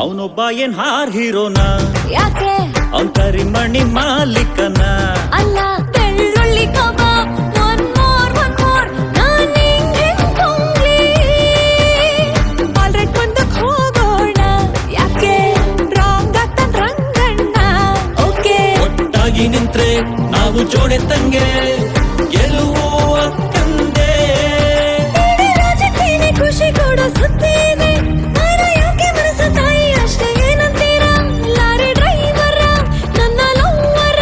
ಅವನೊಬ್ಬ ಏನ್ ಹಾರ್ ಹೀರೋನ ಯಾಕೆ ಅವನ್ ಕರಿಮಣಿ ಮಾಲೀಕನ ಅಲ್ಲ ಬೆಳ್ಳುಳ್ಳಿ ಕಬಾಬ್ ಒನ್ ಮೋರ್ ನಾನ್ ಹಿಂಗೆ ಪೊಂಗ್ಲಿ ಆಲ್ರೆಡಿ ಮುಂದಕ್ಕೆ ಹೋಗೋಣ ಯಾಕೆ ರಾಂಗ್ ಆಗ್ತಾನ್ ರಂಗಣ್ಣ ಓಕೆ ಒಟ್ಟಾಗಿ ನಿಂತ್ರೆ ನಾವು ಜೋಡೆ ತಂಗೆ ಗೆಲುವು ಅಕ್ಕಂದೆ ರಾಜಕೀಯ ಖುಷಿ ಕೊಡೋ ಸುದ್ದಿ ಇದೆ ಯಾಕೆ ಮನಸ್ಸು ತಾಯಿ ಅಷ್ಟೇ ಏನಂತೀರಾ ಲಾರಿ ಡ್ರೈವರ ನನ್ನ ಲವ್ವರ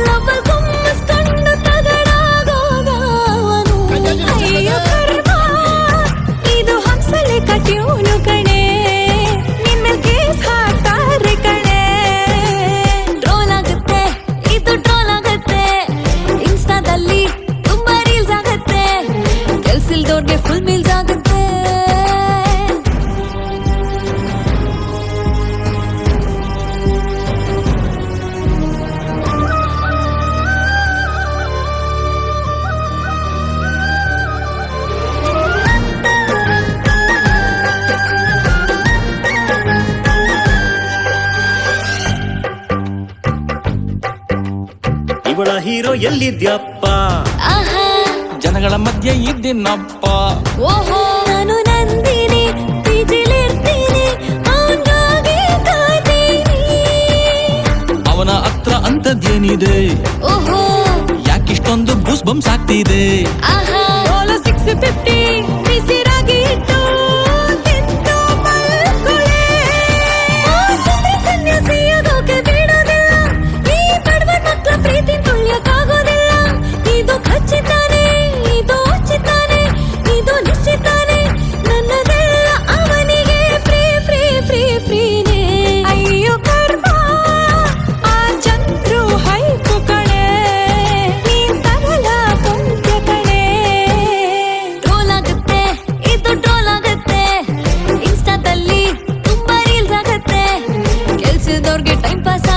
ಲವಲ್ ಗುಮ್ಮಿಸ್ಕೊಂಡು ತಗಡಾಗೋದವನು ಅಯ್ಯೋ ಕರ್ಮ ಇದು ಹಂಸಲೆ ಕಟ್ಯೂನು ಕಣೆ ನಿನ್ಮೇಲ್ ಕೇಸ್ ಹಾಕ್ತಾರೆ ಕಣೆ ಟ್ರೋಲ್ ಆಗುತ್ತೆ ಇದು ಟ್ರೋಲ್ ಆಗುತ್ತೆ ಇನ್ಸ್ಟಾದಲ್ಲಿ ತುಂಬಾ ರೀಲ್ಸ್ ಆಗುತ್ತೆ ಕೆಲ್ಸಿಲ್ದವ್ರಿಗೆ ಫುಲ್ ಮೀಲ್ಸ್ ಆಗುತ್ತೆ ಇವಳ ಹೀರೋ ಎಲ್ಲಿದ್ಯಪ್ಪ ಆಹಾ ಜನಗಳ ಮಧ್ಯೆ ಇದ್ದೀನಪ್ಪ ಓಹೋ ನಾನು ನಂದಿನಿ ಪಿಜಿಲಿರ್ತೀನಿ ಅವನ್ಗಾಗಿ ಕಾಯ್ತೀನಿ ಅವನ ಹತ್ರ ಅಂತದ್ದೇನಿದೆ ಓಹೋ ಯಾಕಿಷ್ಟೊಂದು ಬೂಸ್ ಬಂಪ್ಸ್ ಆಗ್ತಿದೆ ಆಹಾ 650 ಬಿಸಿರಾಗಿ ಇಟ್ಟು ತಿಂದು ಮಲ್ಕೊಳ್ಳೆ. ಆ ಸುಂದರ ಸನ್ಯಾಸಿಯಾಗೋಕೆ ಬಿಡೋದಿಲ್ಲ ಈ ಬಡವರ ಮಕ್ಕಳ ಪ್ರೀತಿ ತುಳಿಯಕ್ಕಾಗೋದಿಲ್ಲ ಇದು ಖಚಿತಾನೆ ಇದು ಉಚಿತಾನೆ ಇದು ನಿಶ್ಚಿತಾನೆ ನನ್ನದೆಲ್ಲ ಅವನಿಗೆ ಫ್ರೀ ಫ್ರೀ ಫ್ರೀ ಫ್ರೀನೇ ಅಯ್ಯೋ ಕರ್ಮ ಆ ಚಂದ್ರು ಹೈಕು ಕಣೆ ನೀನ್ ತರಲ ಪಂಕ್ಯ ಕಣೆ ಟ್ರೋಲ್ ಆಗುತ್ತೆ ಇದು ಟ್ರೋಲ್ ಆಗುತ್ತೆ ಇನ್ಸ್ಟಾದಲ್ಲಿ ತುಂಬಾ ರೀಲ್ಸ್ ಆಗುತ್ತೆ ಕೆಲ್ಸದವ್ರಿಗೆ ಟೈಮ್ ಪಾಸ್